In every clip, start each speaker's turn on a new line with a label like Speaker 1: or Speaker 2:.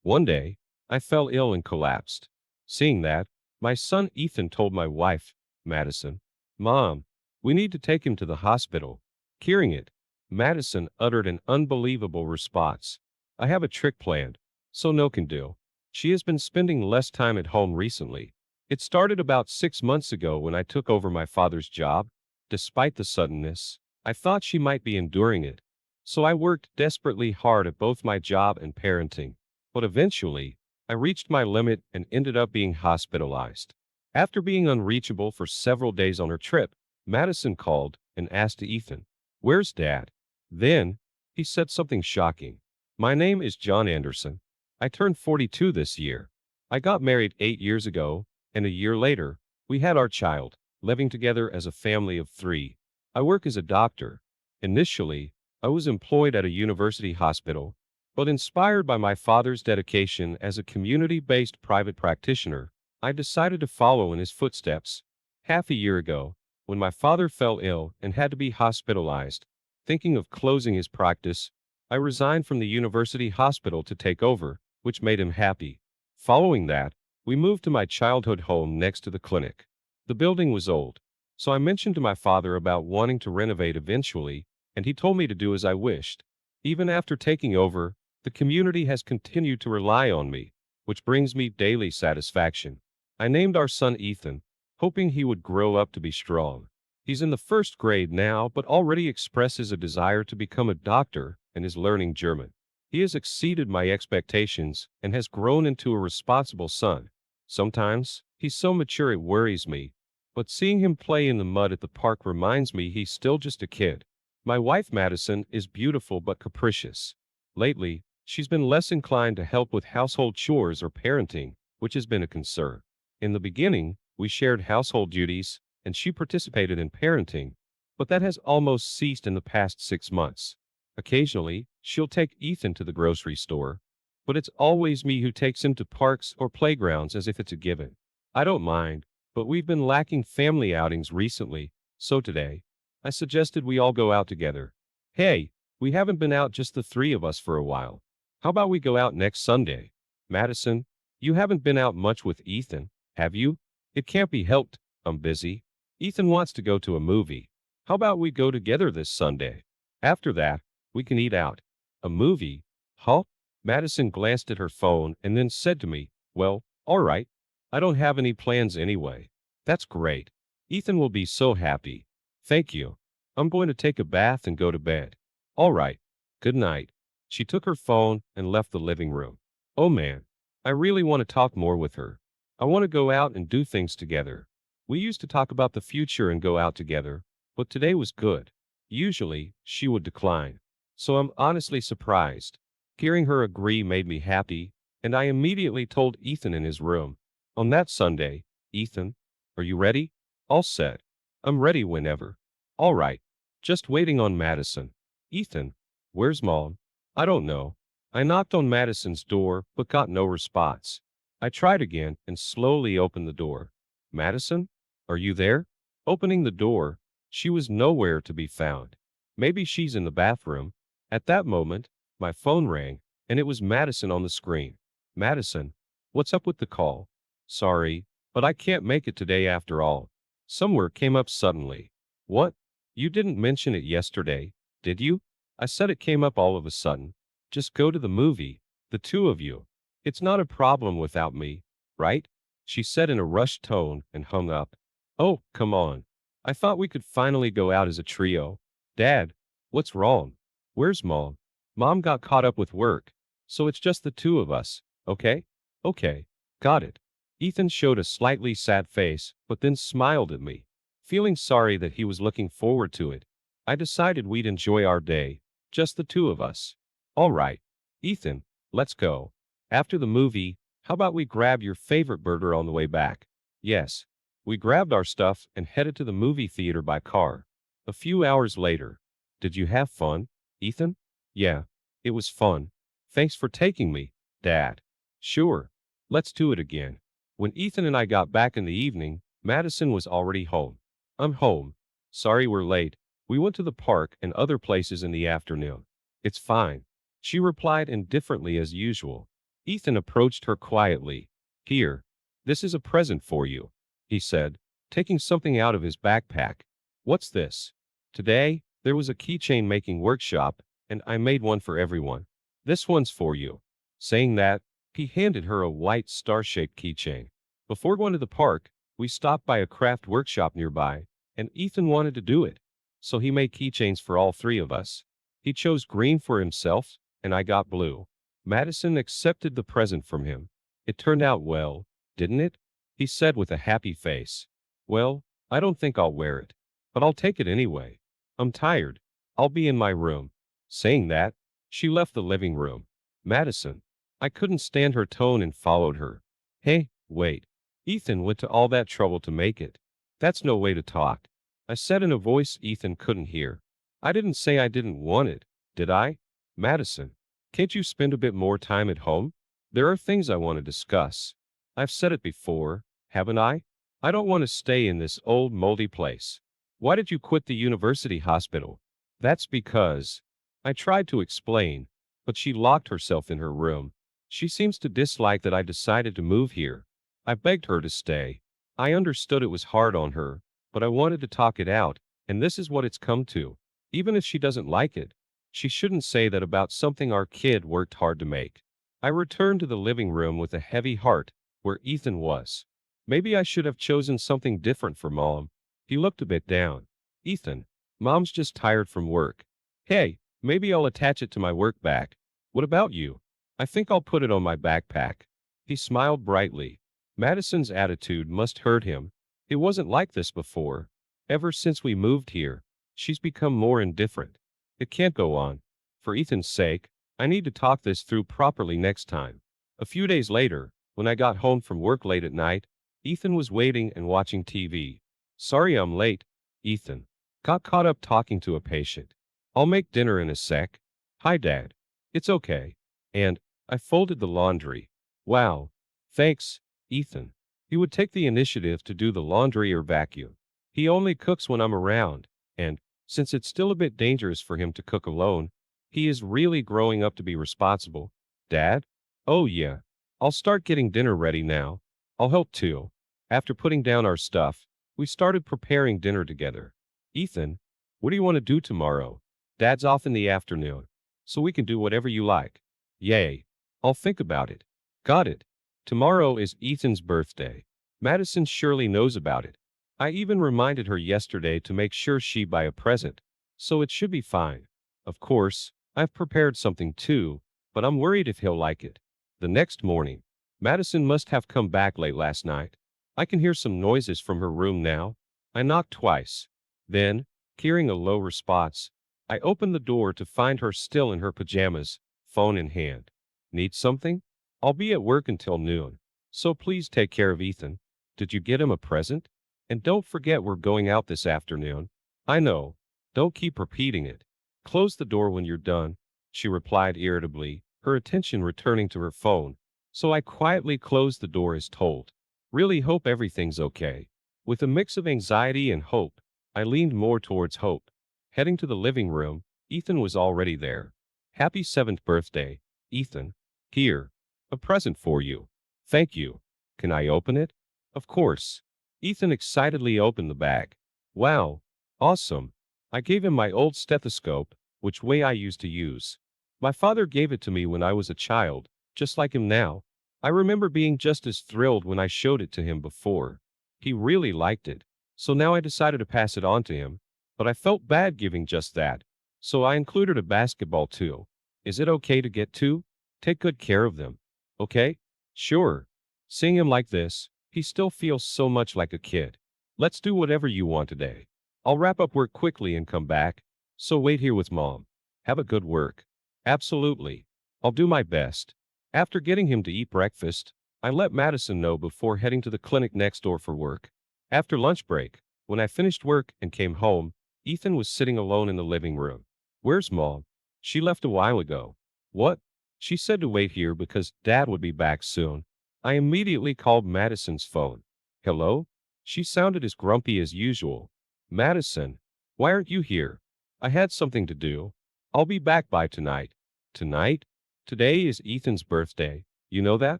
Speaker 1: One day, I fell ill and collapsed. Seeing that, my son Ethan told my wife, Madison, Mom, we need to take him to the hospital. Hearing it, Madison uttered an unbelievable response. I have a trick planned, so no can do. She has been spending less time at home recently. It started about 6 months ago when I took over my father's job. Despite the suddenness, I thought she might be enduring it. So I worked desperately hard at both my job and parenting. But eventually, I reached my limit and ended up being hospitalized. After being unreachable for several days on her trip, Madison called and asked Ethan, "Where's Dad?" Then, he said something shocking. "My name is John Anderson. I turned 42 this year. I got married 8 years ago, and a year later, we had our child, living together as a family of three. I work as a doctor. Initially, I was employed at a university hospital, but inspired by my father's dedication as a community-based private practitioner, I decided to follow in his footsteps. Half a year ago, when my father fell ill and had to be hospitalized, thinking of closing his practice, I resigned from the university hospital to take over, which made him happy. Following that, we moved to my childhood home next to the clinic. The building was old, so I mentioned to my father about wanting to renovate eventually, and he told me to do as I wished. Even after taking over, the community has continued to rely on me, which brings me daily satisfaction. I named our son Ethan, hoping he would grow up to be strong. He's in the first grade now, but already expresses a desire to become a doctor and is learning German. He has exceeded my expectations and has grown into a responsible son. Sometimes, he's so mature it worries me, but seeing him play in the mud at the park reminds me he's still just a kid. My wife Madison is beautiful but capricious. Lately, she's been less inclined to help with household chores or parenting, which has been a concern. In the beginning, we shared household duties, and she participated in parenting, but that has almost ceased in the past 6 months. Occasionally, she'll take Ethan to the grocery store, but it's always me who takes him to parks or playgrounds as if it's a given. I don't mind, but we've been lacking family outings recently, so today, I suggested we all go out together. Hey, we haven't been out just the three of us for a while. How about we go out next Sunday? Madison, you haven't been out much with Ethan, have you? It can't be helped, I'm busy. Ethan wants to go to a movie. How about we go together this Sunday? After that, we can eat out. A movie? Huh? Madison glanced at her phone and then said to me, "Well, all right. I don't have any plans anyway." That's great. Ethan will be so happy. Thank you. I'm going to take a bath and go to bed. All right. Good night. She took her phone and left the living room. Oh man, I really want to talk more with her. I want to go out and do things together. We used to talk about the future and go out together, but today was good. Usually, she would decline. So I'm honestly surprised. Hearing her agree made me happy, and I immediately told Ethan in his room. On that Sunday, "Ethan, are you ready?" All set. I'm ready whenever. All right. Just waiting on Madison. Ethan, where's Mom? I don't know. I knocked on Madison's door, but got no response. I tried again and slowly opened the door. Madison, are you there? Opening the door, she was nowhere to be found. Maybe she's in the bathroom. At that moment, my phone rang, and it was Madison on the screen. Madison, what's up with the call? Sorry, but I can't make it today after all. Somewhere came up suddenly. What? You didn't mention it yesterday, did you? I said it came up all of a sudden. Just go to the movie, the two of you. It's not a problem without me, right? She said in a rushed tone and hung up. Oh, come on. I thought we could finally go out as a trio. Dad, what's wrong? Where's Mom? Mom got caught up with work, so it's just the two of us, okay? Okay, got it. Ethan showed a slightly sad face, but then smiled at me. Feeling sorry that he was looking forward to it, I decided we'd enjoy our day, just the two of us. All right, Ethan, let's go. After the movie, how about we grab your favorite burger on the way back? Yes. We grabbed our stuff and headed to the movie theater by car. A few hours later. Did you have fun, Ethan? Yeah, it was fun. Thanks for taking me, Dad. Sure. Let's do it again. When Ethan and I got back in the evening, Madison was already home. I'm home. Sorry we're late. We went to the park and other places in the afternoon. It's fine. She replied indifferently as usual. Ethan approached her quietly. Here, this is a present for you, he said, taking something out of his backpack. What's this? Today, there was a keychain making workshop, and I made one for everyone. This one's for you. Saying that, he handed her a white star-shaped keychain. Before going to the park, we stopped by a craft workshop nearby, and Ethan wanted to do it. So he made keychains for all three of us. He chose green for himself, and I got blue. Madison accepted the present from him. It turned out well, didn't it? He said with a happy face. Well, I don't think I'll wear it, but I'll take it anyway. I'm tired. I'll be in my room. Saying that, she left the living room. Madison. I couldn't stand her tone and followed her. Hey, wait. Ethan went to all that trouble to make it. That's no way to talk. I said in a voice Ethan couldn't hear. I didn't say I didn't want it, did I? Madison, can't you spend a bit more time at home? There are things I want to discuss. I've said it before, haven't I? I don't want to stay in this old moldy place. Why did you quit the university hospital? That's because. I tried to explain, but she locked herself in her room. She seems to dislike that I decided to move here. I begged her to stay. I understood it was hard on her, but I wanted to talk it out, and this is what it's come to. Even if she doesn't like it, she shouldn't say that about something our kid worked hard to make. I returned to the living room with a heavy heart, where Ethan was. Maybe I should have chosen something different for Mom. He looked a bit down. Ethan, Mom's just tired from work. Hey, maybe I'll attach it to my work bag. What about you? I think I'll put it on my backpack. He smiled brightly. Madison's attitude must hurt him. It wasn't like this before. Ever since we moved here, she's become more indifferent. It can't go on. For Ethan's sake, I need to talk this through properly next time. A few days later, when I got home from work late at night, Ethan was waiting and watching TV. Sorry I'm late, Ethan. Got caught up talking to a patient. I'll make dinner in a sec. Hi, Dad. It's okay. And, I folded the laundry. Wow. Thanks, Ethan. He would take the initiative to do the laundry or vacuum. He only cooks when I'm around, and, since it's still a bit dangerous for him to cook alone, he is really growing up to be responsible. Dad? Oh yeah. I'll start getting dinner ready now. I'll help too. After putting down our stuff, we started preparing dinner together. Ethan, what do you want to do tomorrow? Dad's off in the afternoon, so we can do whatever you like. Yay. I'll think about it. Got it. Tomorrow is Ethan's birthday. Madison surely knows about it. I even reminded her yesterday to make sure she buy a present, so it should be fine. Of course, I've prepared something too, but I'm worried if he'll like it. The next morning, Madison must have come back late last night. I can hear some noises from her room now. I knocked twice. Then, hearing a low response, I opened the door to find her still in her pajamas, phone in hand. Need something? I'll be at work until noon, so please take care of Ethan. Did you get him a present? And don't forget we're going out this afternoon. I know. Don't keep repeating it. Close the door when you're done, she replied irritably, her attention returning to her phone. So I quietly closed the door as told. Really hope everything's okay. With a mix of anxiety and hope, I leaned more towards hope. Heading to the living room, Ethan was already there. Happy 7th birthday, Ethan. Here. A present for you. Thank you. Can I open it? Of course. Ethan excitedly opened the bag. Wow. Awesome. I gave him my old stethoscope, which way I used to use. My father gave it to me when I was a child, just like him now. I remember being just as thrilled when I showed it to him before. He really liked it. So now I decided to pass it on to him, but I felt bad giving just that. So I included a basketball too. Is it okay to get two? Take good care of them. Okay? Sure. Seeing him like this, he still feels so much like a kid. Let's do whatever you want today. I'll wrap up work quickly and come back, so wait here with Mom. Have a good work. Absolutely. I'll do my best. After getting him to eat breakfast, I let Madison know before heading to the clinic next door for work. After lunch break, when I finished work and came home, Ethan was sitting alone in the living room. Where's Mom? She left a while ago. What? She said to wait here because Dad would be back soon. I immediately called Madison's phone. Hello? She sounded as grumpy as usual. Madison, why aren't you here? I had something to do. I'll be back by tonight. Tonight? Today is Ethan's birthday. You know that?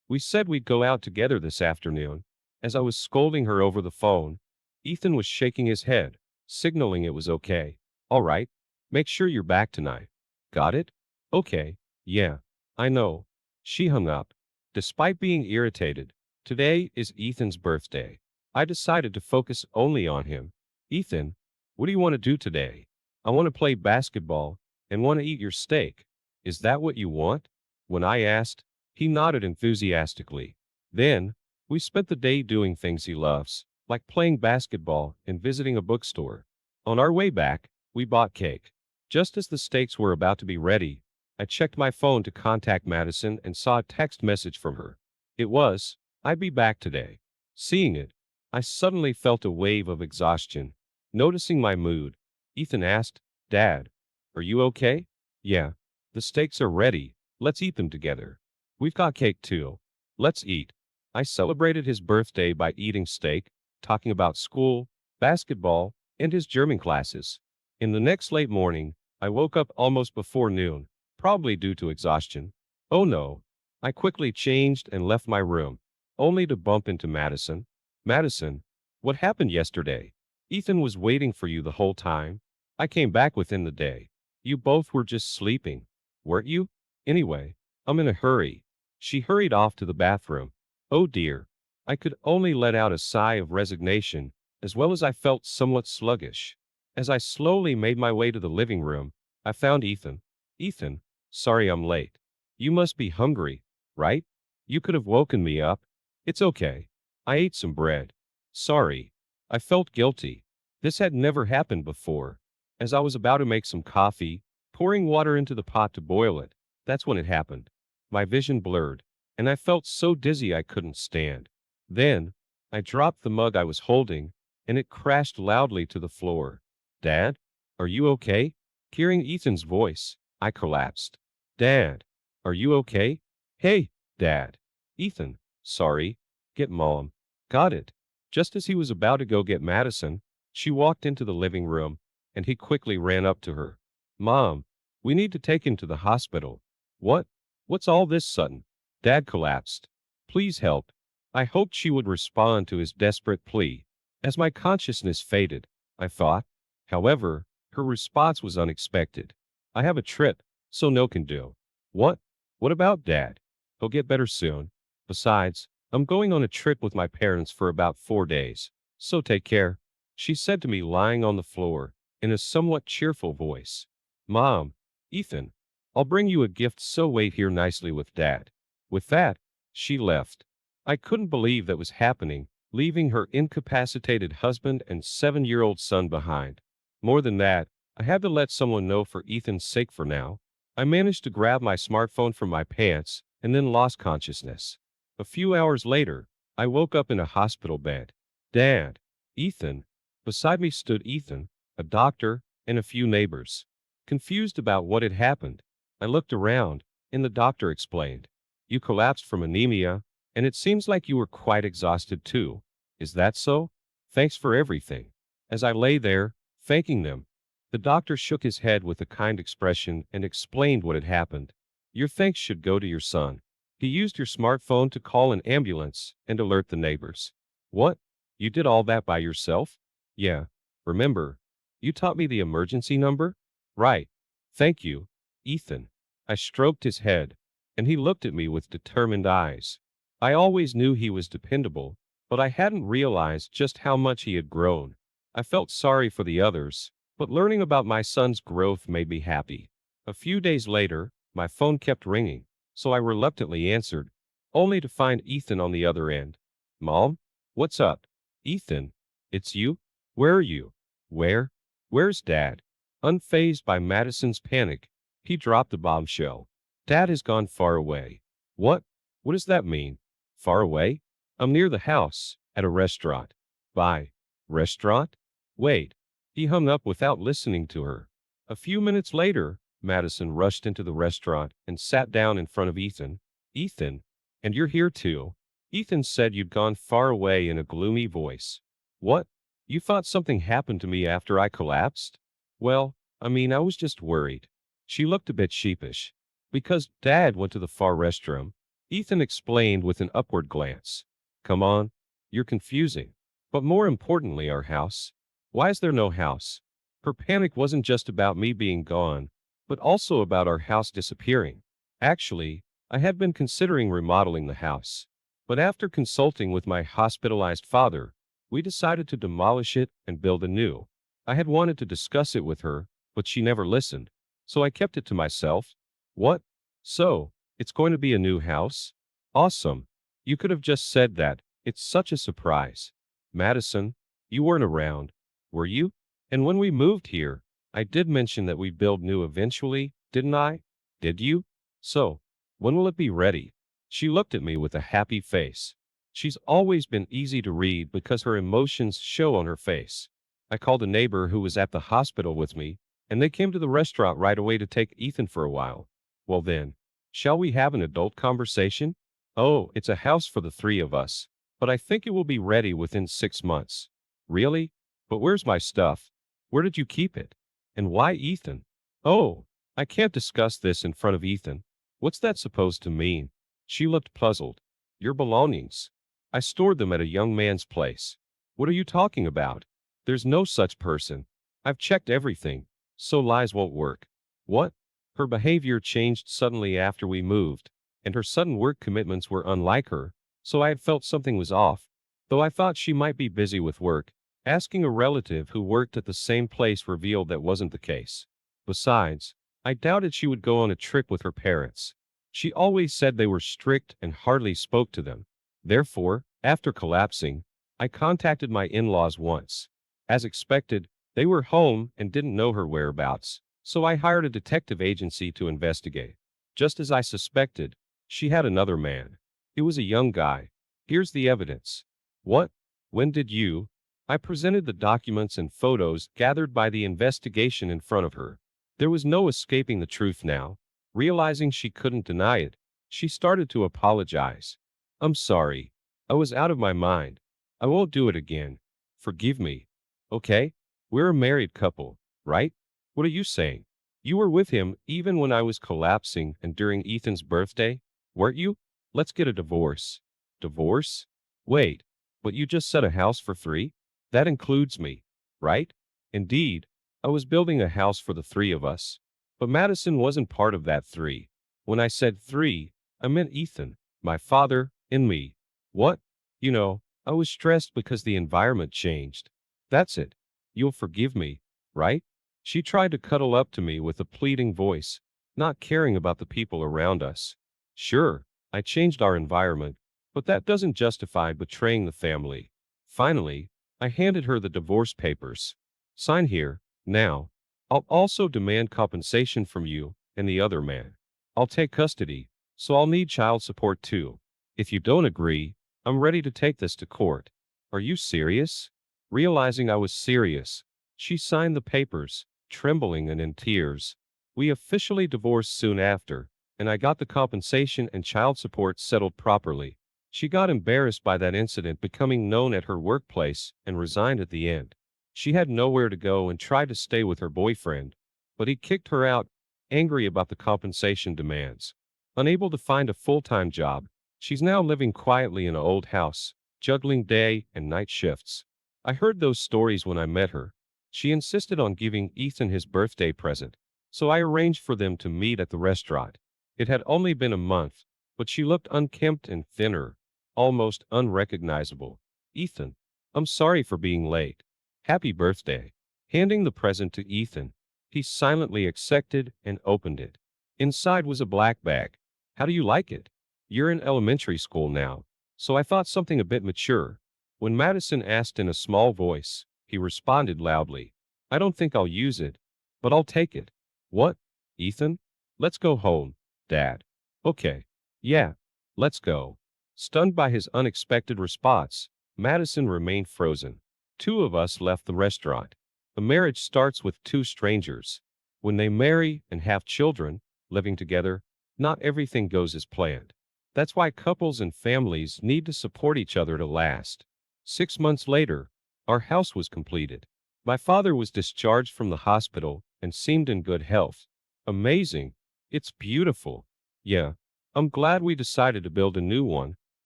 Speaker 1: We said we'd go out together this afternoon. As I was scolding her over the phone, Ethan was shaking his head, signaling it was okay. All right. Make sure you're back tonight. Got it? Okay. Yeah. I know. She hung up. Despite being irritated, today is Ethan's birthday. I decided to focus only on him. Ethan, what do you want to do today? I want to play basketball and want to eat your steak. Is that what you want? When I asked, he nodded enthusiastically. Then, we spent the day doing things he loves, like playing basketball and visiting a bookstore. On our way back, we bought cake. Just as the steaks were about to be ready, I checked my phone to contact Madison and saw a text message from her. It was, I'd be back today. Seeing it, I suddenly felt a wave of exhaustion. Noticing my mood, Ethan asked, Dad, are you okay? Yeah. The steaks are ready. Let's eat them together. We've got cake too. Let's eat. I celebrated his birthday by eating steak, talking about school, basketball, and his German classes. In the next late morning, I woke up almost before noon, probably due to exhaustion. Oh no. I quickly changed and left my room, only to bump into Madison. Madison, what happened yesterday? Ethan was waiting for you the whole time. I came back within the day. You both were just sleeping, weren't you? Anyway, I'm in a hurry. She hurried off to the bathroom. Oh dear. I could only let out a sigh of resignation, as well as I felt somewhat sluggish. As I slowly made my way to the living room, I found Ethan. Ethan, sorry I'm late. You must be hungry, right? You could have woken me up. It's okay. I ate some bread. Sorry. I felt guilty. This had never happened before. As I was about to make some coffee, pouring water into the pot to boil it, that's when it happened. My vision blurred, and I felt so dizzy I couldn't stand. Then, I dropped the mug I was holding, and it crashed loudly to the floor. Dad? Are you okay? Hearing Ethan's voice, I collapsed. Dad? Are you okay? Hey, Dad. Ethan, sorry. Get Mom. Got it. Just as he was about to go get Madison, she walked into the living room, and he quickly ran up to her. Mom, we need to take him to the hospital. What? What's all this sudden? Dad collapsed. Please help. I hoped she would respond to his desperate plea. As my consciousness faded, I thought. However, her response was unexpected. I have a trip, so no can do. What? What about Dad? He'll get better soon. Besides, I'm going on a trip with my parents for about 4 days, so take care, she said to me lying on the floor, in a somewhat cheerful voice. Mom, Ethan, I'll bring you a gift, so wait here nicely with Dad. With that, she left. I couldn't believe that was happening, leaving her incapacitated husband and 7-year-old son behind. More than that, I had to let someone know for Ethan's sake for now. I managed to grab my smartphone from my pants and then lost consciousness. A few hours later, I woke up in a hospital bed. Dad, Ethan. Beside me stood Ethan, a doctor, and a few neighbors. Confused about what had happened, I looked around, and the doctor explained. You collapsed from anemia, and it seems like you were quite exhausted too. Is that so? Thanks for everything. As I lay there, thanking them, the doctor shook his head with a kind expression and explained what had happened. Your thanks should go to your son. He used your smartphone to call an ambulance and alert the neighbors. What? You did all that by yourself? Yeah. Remember, you taught me the emergency number? Right. Thank you, Ethan. I stroked his head, and he looked at me with determined eyes. I always knew he was dependable, but I hadn't realized just how much he had grown. I felt sorry for the others, but learning about my son's growth made me happy. A few days later, my phone kept ringing, so I reluctantly answered, only to find Ethan on the other end. Mom? What's up? Ethan? It's you? Where are you? Where? Where's Dad? Unfazed by Madison's panic, he dropped the bombshell. Dad has gone far away. What? What does that mean? Far away? I'm near the house, at a restaurant. Bye. Restaurant? Wait. He hung up without listening to her. A few minutes later, Madison rushed into the restaurant and sat down in front of Ethan. Ethan, and you're here too? Ethan said you'd gone far away in a gloomy voice. What? You thought something happened to me after I collapsed? Well, I was just worried. She looked a bit sheepish. Because Dad went to the far restroom. Ethan explained with an upward glance. Come on, you're confusing. But more importantly, our house. Why is there no house? Her panic wasn't just about me being gone, but also about our house disappearing. Actually, I had been considering remodeling the house. But after consulting with my hospitalized father, we decided to demolish it and build a new. I had wanted to discuss it with her, but she never listened. So I kept it to myself. What? So, it's going to be a new house? Awesome. You could have just said that. It's such a surprise. Madison, you weren't around, were you? And when we moved here, I did mention that we build new eventually, didn't I? Did you? So, when will it be ready? She looked at me with a happy face. She's always been easy to read because her emotions show on her face. I called a neighbor who was at the hospital with me, and they came to the restaurant right away to take Ethan for a while. Well then, shall we have an adult conversation? Oh, it's a house for the three of us, but I think it will be ready within 6 months. Really? But where's my stuff? Where did you keep it? And why Ethan? Oh, I can't discuss this in front of Ethan. What's that supposed to mean? She looked puzzled. Your belongings. I stored them at a young man's place. What are you talking about? There's no such person. I've checked everything, so lies won't work. What? Her behavior changed suddenly after we moved, and her sudden work commitments were unlike her, so I had felt something was off. Though I thought she might be busy with work, asking a relative who worked at the same place revealed that wasn't the case. Besides, I doubted she would go on a trip with her parents. She always said they were strict and hardly spoke to them. Therefore, after collapsing, I contacted my in-laws once. As expected, they were home and didn't know her whereabouts, so I hired a detective agency to investigate. Just as I suspected, she had another man. It was a young guy. Here's the evidence. What? When did you? I presented the documents and photos gathered by the investigation in front of her. There was no escaping the truth now. Realizing she couldn't deny it, she started to apologize. I'm sorry. I was out of my mind. I won't do it again. Forgive me. Okay? We're a married couple, right? What are you saying? You were with him even when I was collapsing and during Ethan's birthday, weren't you? Let's get a divorce. Divorce? Wait, but you just said a house for three? That includes me, right? Indeed, I was building a house for the three of us. But Madison wasn't part of that three. When I said three, I meant Ethan, my father, and me. What? You know, I was stressed because the environment changed. That's it. You'll forgive me, right? She tried to cuddle up to me with a pleading voice, not caring about the people around us. Sure, I changed our environment, but that doesn't justify betraying the family. Finally, I handed her the divorce papers. Sign here, now. I'll also demand compensation from you and the other man. I'll take custody, so I'll need child support too. If you don't agree, I'm ready to take this to court. Are you serious? Realizing I was serious, she signed the papers, trembling and in tears. We officially divorced soon after, and I got the compensation and child support settled properly. She got embarrassed by that incident becoming known at her workplace and resigned at the end. She had nowhere to go and tried to stay with her boyfriend, but he kicked her out, angry about the compensation demands. Unable to find a full-time job, she's now living quietly in an old house, juggling day and night shifts. I heard those stories when I met her. She insisted on giving Ethan his birthday present, so I arranged for them to meet at the restaurant. It had only been a month, but she looked unkempt and thinner, almost unrecognizable. Ethan, I'm sorry for being late. Happy birthday. Handing the present to Ethan, he silently accepted and opened it. Inside was a black bag. How do you like it? You're in elementary school now, so I thought something a bit mature. When Madison asked in a small voice, he responded loudly. I don't think I'll use it, but I'll take it. What? Ethan? Let's go home, Dad. Okay. Yeah, let's go. Stunned by his unexpected response, Madison remained frozen. Two of us left the restaurant. A marriage starts with two strangers. When they marry and have children, living together, not everything goes as planned. That's why couples and families need to support each other to last. 6 months later, our house was completed. My father was discharged from the hospital and seemed in good health. Amazing. It's beautiful. Yeah, I'm glad we decided to build a new one.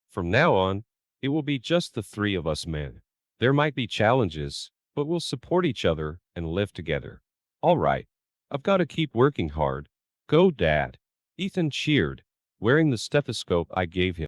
Speaker 1: From now on, it will be just the three of us men. There might be challenges, but we'll support each other and live together. All right, I've got to keep working hard. Go, Dad. Ethan cheered, wearing the stethoscope I gave him.